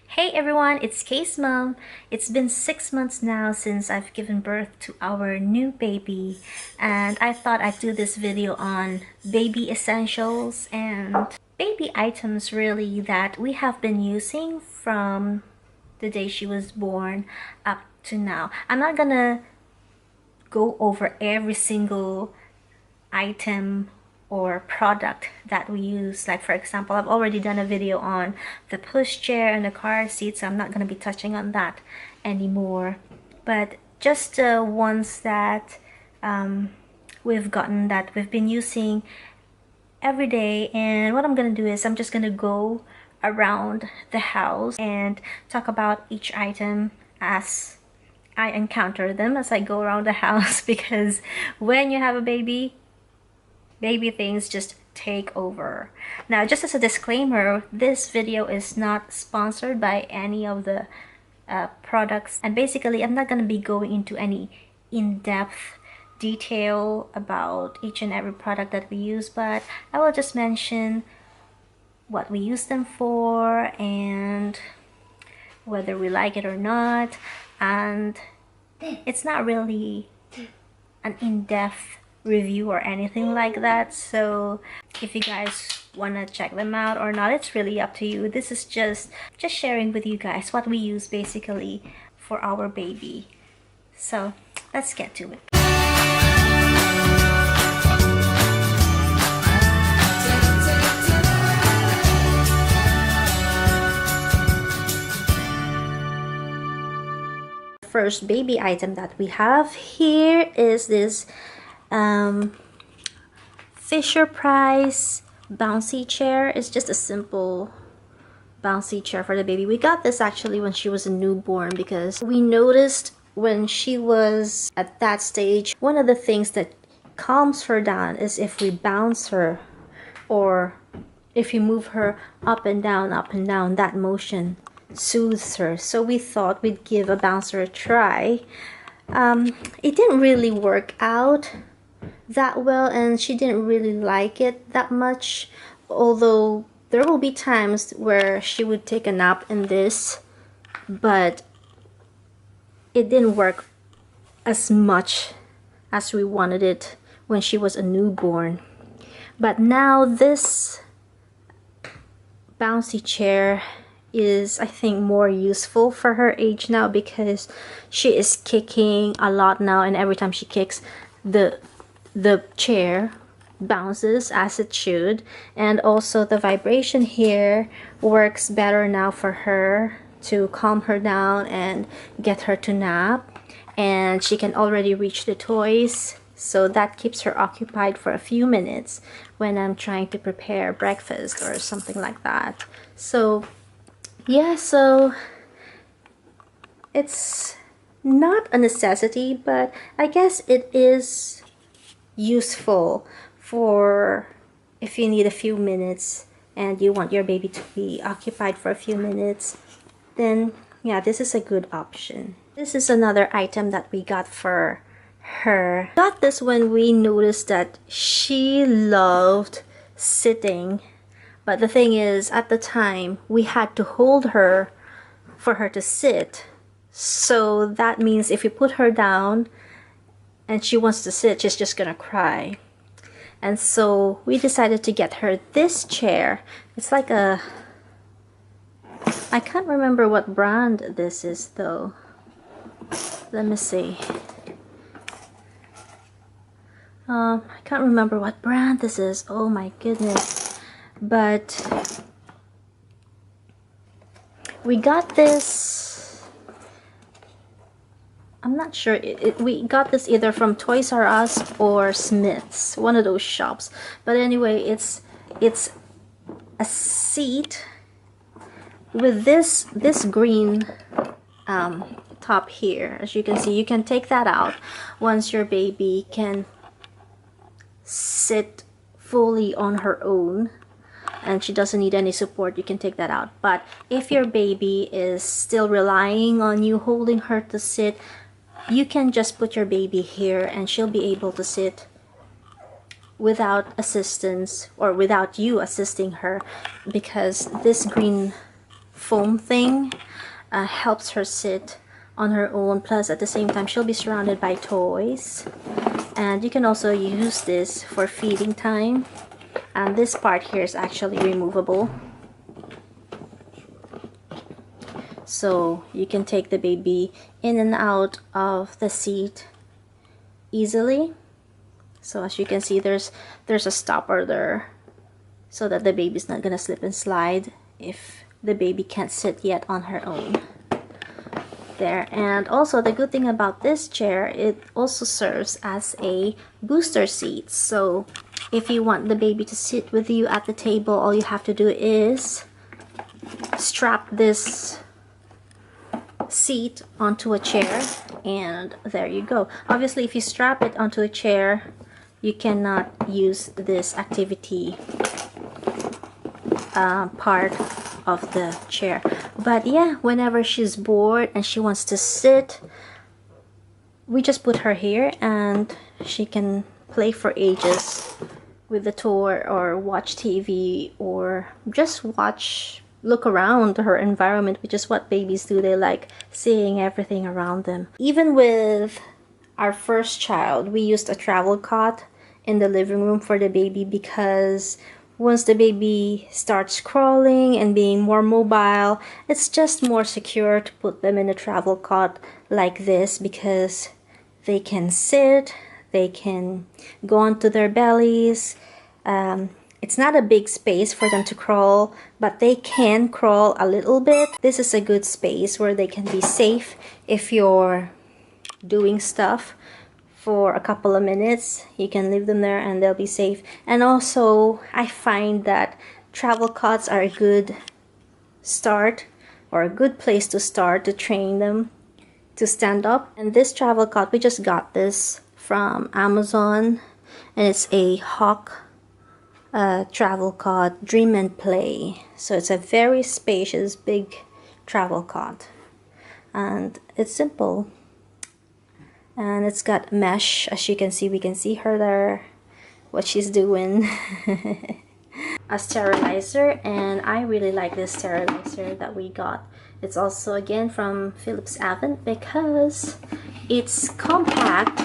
Hey everyone, it's Kay's mom. It's been 6 months now since I've given birth to our new baby, and I thought I'd do this video on baby essentials and baby items really that we have been using from the day she was born up to now. I'm not gonna go over every single item or product that we use. Like, for example, I've already done a video on the pushchair and the car seat, so I'm not going to be touching on that anymore, but just ones that we've gotten that we've been using every day. And what I'm going to do is I'm just going to go around the house and talk about each item as I encounter them as I go around the house, because when you have a baby things just take over. Now, just as a disclaimer, this video is not sponsored by any of the products, and basically I'm not going to be going into any in-depth detail about each and every product that we use, but I will just mention what we use them for and whether we like it or not. And it's not really an in-depth review or anything like that, so if you guys want to check them out or not, it's really up to you. This is just sharing with you guys what we use basically for our baby. So let's get to it. First baby item that we have here is this FisherPrice Bouncy chair. It's just a simple bouncy chair for the baby. We got this actually when she was a newborn, because we noticed when she was at that stage, one of the things that calms her down is if we bounce her, or if you move her up and down, that motion soothes her. So we thought we'd give a bouncer a try. It didn't really work out that well, and she didn't really like it that much, although there will be times where she would take a nap in this, but it didn't work as much as we wanted it when she was a newborn. But now this bouncy chair is, I think, more useful for her age now, because she is kicking a lot now, and every time she kicks, the chair bounces as it should, and also the vibration here works better now for her to calm her down and get her to nap. And she can already reach the toys, so that keeps her occupied for a few minutes when I'm trying to prepare breakfast or something like that. So yeah, so it's not a necessity, but I guess it is useful for if you need a few minutes and you want your baby to be occupied for a few minutes, then yeah, this is a good option. This is another item that we got for her. Got this when we noticed that she loved sitting, but the thing is, at the time we had to hold her for her to sit, so that means if you put her down and she wants to sit, she's just gonna cry. And so we decided to get her this chair. It's like a, I can't remember what brand this is though. Let me see. I can't remember what brand this is. Oh my goodness. But we got this, I'm not sure, we got this either from Toys R Us or Smith's, one of those shops. But anyway, it's a seat with this green top here. As you can see, you can take that out once your baby can sit fully on her own and she doesn't need any support. You can take that out. But if your baby is still relying on you holding her to sit, you can just put your baby here and she'll be able to sit without assistance or without you assisting her, because this green foam thing helps her sit on her own, plus at the same time she'll be surrounded by toys. And you can also use this for feeding time, and this part here is actually removable, so you can take the baby in and out of the seat easily. So as you can see, there's a stopper there so that the baby's not gonna slip and slide if the baby can't sit yet on her own. There. And also the good thing about this chair, it also serves as a booster seat. So if you want the baby to sit with you at the table, all you have to do is strap this seat onto a chair, and there you go. Obviously, if you strap it onto a chair, you cannot use this activity part of the chair. But yeah, whenever she's bored and she wants to sit, we just put her here and she can play for ages with the toy, or watch TV, or just look around her environment, which is what babies do. They like seeing everything around them. Even with our first child, we used a travel cot in the living room for the baby, because once the baby starts crawling and being more mobile, it's just more secure to put them in a travel cot like this, because they can sit, they can go onto their bellies. It's not a big space for them to crawl, but they can crawl a little bit. This is a good space where they can be safe if you're doing stuff for a couple of minutes. You can leave them there and they'll be safe. And also, I find that travel cots are a good start, or a good place to start to train them to stand up. And this travel cot, we just got this from Amazon, and it's a Hauck travel cot, Dream and Play. So it's a very spacious, big travel cot, and it's simple. And it's got mesh, as you can see. We can see her there, what she's doing. A sterilizer, and I really like this sterilizer that we got. It's also again from Philips Avent, because it's compact.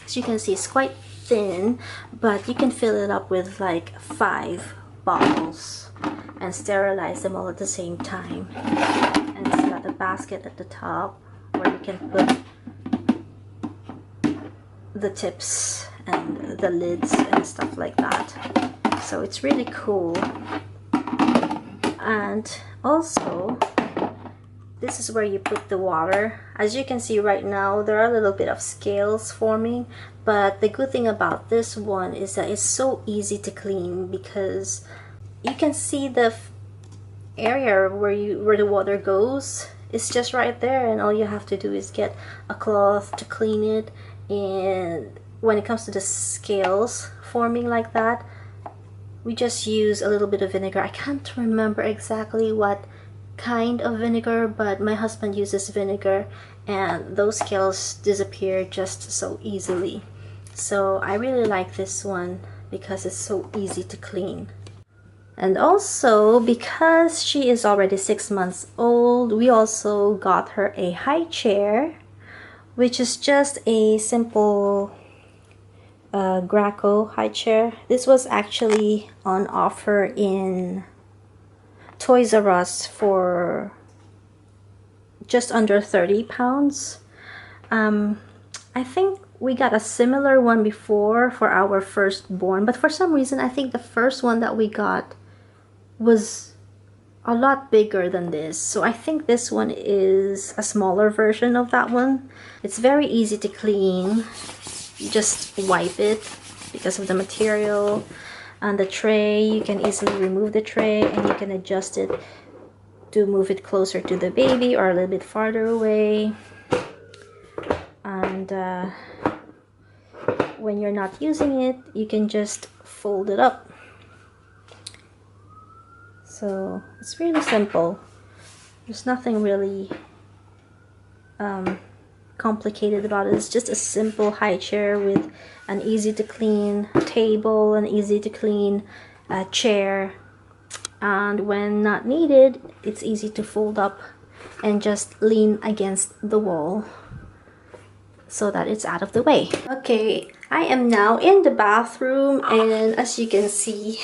As you can see, it's quite thin, but you can fill it up with like 5 bottles and sterilize them all at the same time. And it's got a basket at the top where you can put the tips and the lids and stuff like that. So it's really cool. And also, this is where you put the water. As you can see right now, there are a little bit of scales forming, but the good thing about this one is that it's so easy to clean, because you can see the area where the water goes. It's just right there, and all you have to do is get a cloth to clean it. And when it comes to the scales forming like that, we just use a little bit of vinegar. I can't remember exactly what kind of vinegar, but my husband uses vinegar, and those scales disappear just so easily. So I really like this one because it's so easy to clean. And also, because she is already 6 months old, we also got her a Highchair, which is just a simple Graco Highchair. This was actually on offer in Toys R Us for just under £30. I think we got a similar one before for our firstborn, but for some reason I think the first one that we got was a lot bigger than this. So I think this one is a smaller version of that one. It's very easy to clean. You just wipe it because of the material. And the tray, you can easily remove the tray, and you can adjust it to move it closer to the baby or a little bit farther away. And when you're not using it, you can just fold it up. So it's really simple. There's nothing really complicated about it. It's just a simple high chair with an easy to clean table, an easy to clean chair, and when not needed, it's easy to fold up and just lean against the wall so that it's out of the way. Okay, I am now in the bathroom, and as you can see,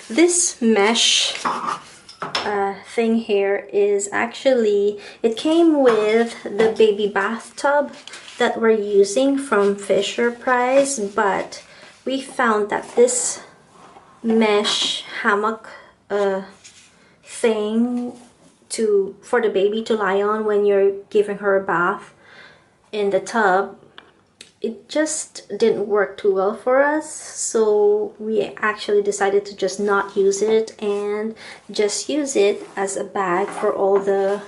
this mesh thing here is actually, it came with the baby bathtub that we're using from FisherPrice, but we found that this mesh hammock thing for the baby to lie on when you're giving her a bath in the tub, it just didn't work too well for us, so we actually decided to just not use it and just use it as a bag for all the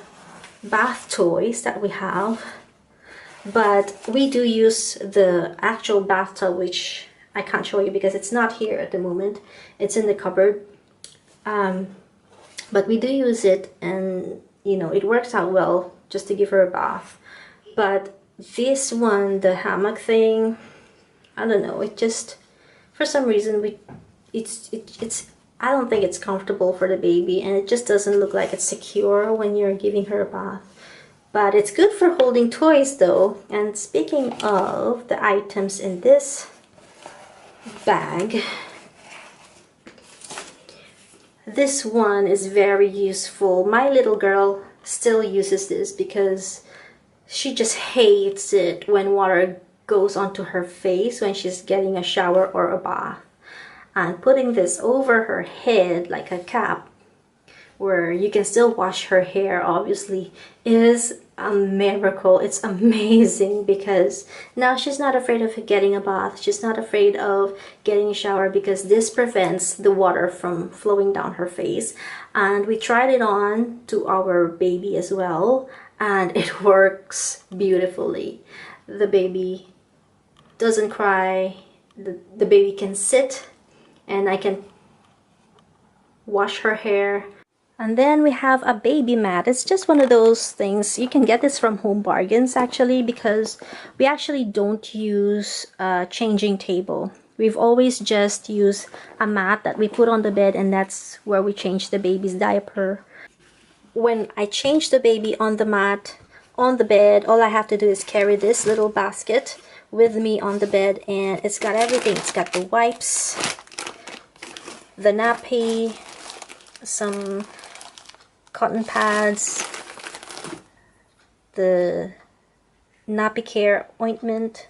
bath toys that we have. But we do use the actual bathtub, which I can't show you because it's not here at the moment, it's in the cupboard. But we do use it, and you know, it works out well just to give her a bath. But this one, the hammock thing, I don't know, it just, for some reason, it's I don't think it's comfortable for the baby, and it just doesn't look like it's secure when you're giving her a bath. But it's good for holding toys though. And speaking of the items in this bag, this one is very useful. My little girl still uses this because she just hates it when water goes onto her face when she's getting a shower or a bath. And putting this over her head like a cap, where you can still wash her hair, obviously, is a miracle. It's amazing because now she's not afraid of getting a bath. She's not afraid of getting a shower because this prevents the water from flowing down her face. And we tried it on to our baby as well, and it works beautifully. The baby doesn't cry. The baby can sit, and I can wash her hair. And then we have a baby mat. It's just one of those things. You can get this from Home Bargains actually, because we actually don't use a changing table. We've always just used a mat that we put on the bed, and that's where we change the baby's diaper. When I change the baby on the mat, on the bed, all I have to do is carry this little basket with me on the bed, and it's got everything. It's got the wipes, the nappy, some cotton pads, the nappy care ointment,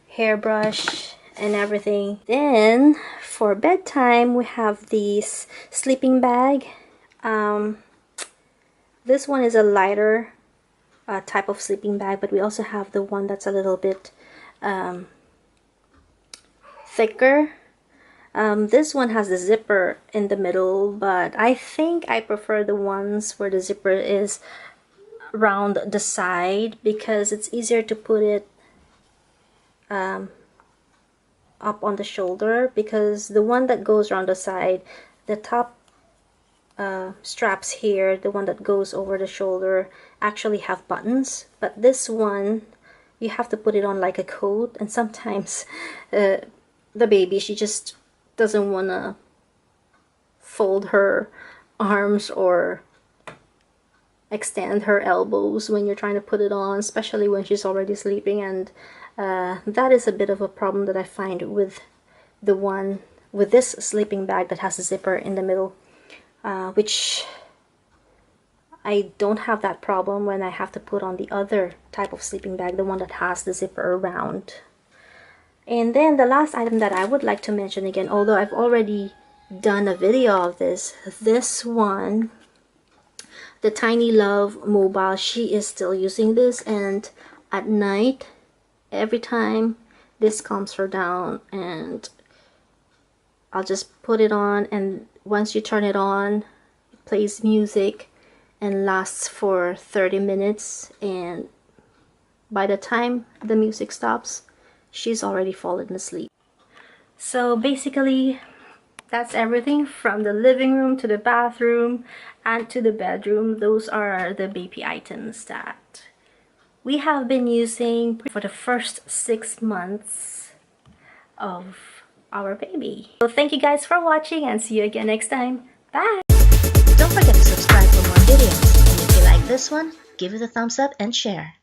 hairbrush, and everything. Then for bedtime, we have this sleeping bag. This one is a lighter type of sleeping bag, but we also have the one that's a little bit thicker. This one has the zipper in the middle, but I think I prefer the ones where the zipper is around the side because it's easier to put it up on the shoulder, because the one that goes around the side, the top straps here, the one that goes over the shoulder, actually have buttons, but this one you have to put it on like a coat, and sometimes the baby, she just doesn't want to fold her arms or extend her elbows when you're trying to put it on, especially when she's already sleeping. And that is a bit of a problem that I find with the one with this sleeping bag that has a zipper in the middle, which I don't have that problem when I have to put on the other type of sleeping bag, the one that has the zipper around. And then the last item that I would like to mention again, although I've already done a video of this one, the Tiny Love Mobile, she is still using this, and at night, every time this calms her down, and I'll just put it on, and once you turn it on, it plays music and lasts for 30 minutes, and by the time the music stops, she's already fallen asleep. So basically, that's everything from the living room to the bathroom and to the bedroom. Those are the baby items that we have been using for the first 6 months of our baby. So thank you guys for watching and see you again next time. Bye! Don't forget to subscribe for more videos. And if you like this one, give it a thumbs up and share.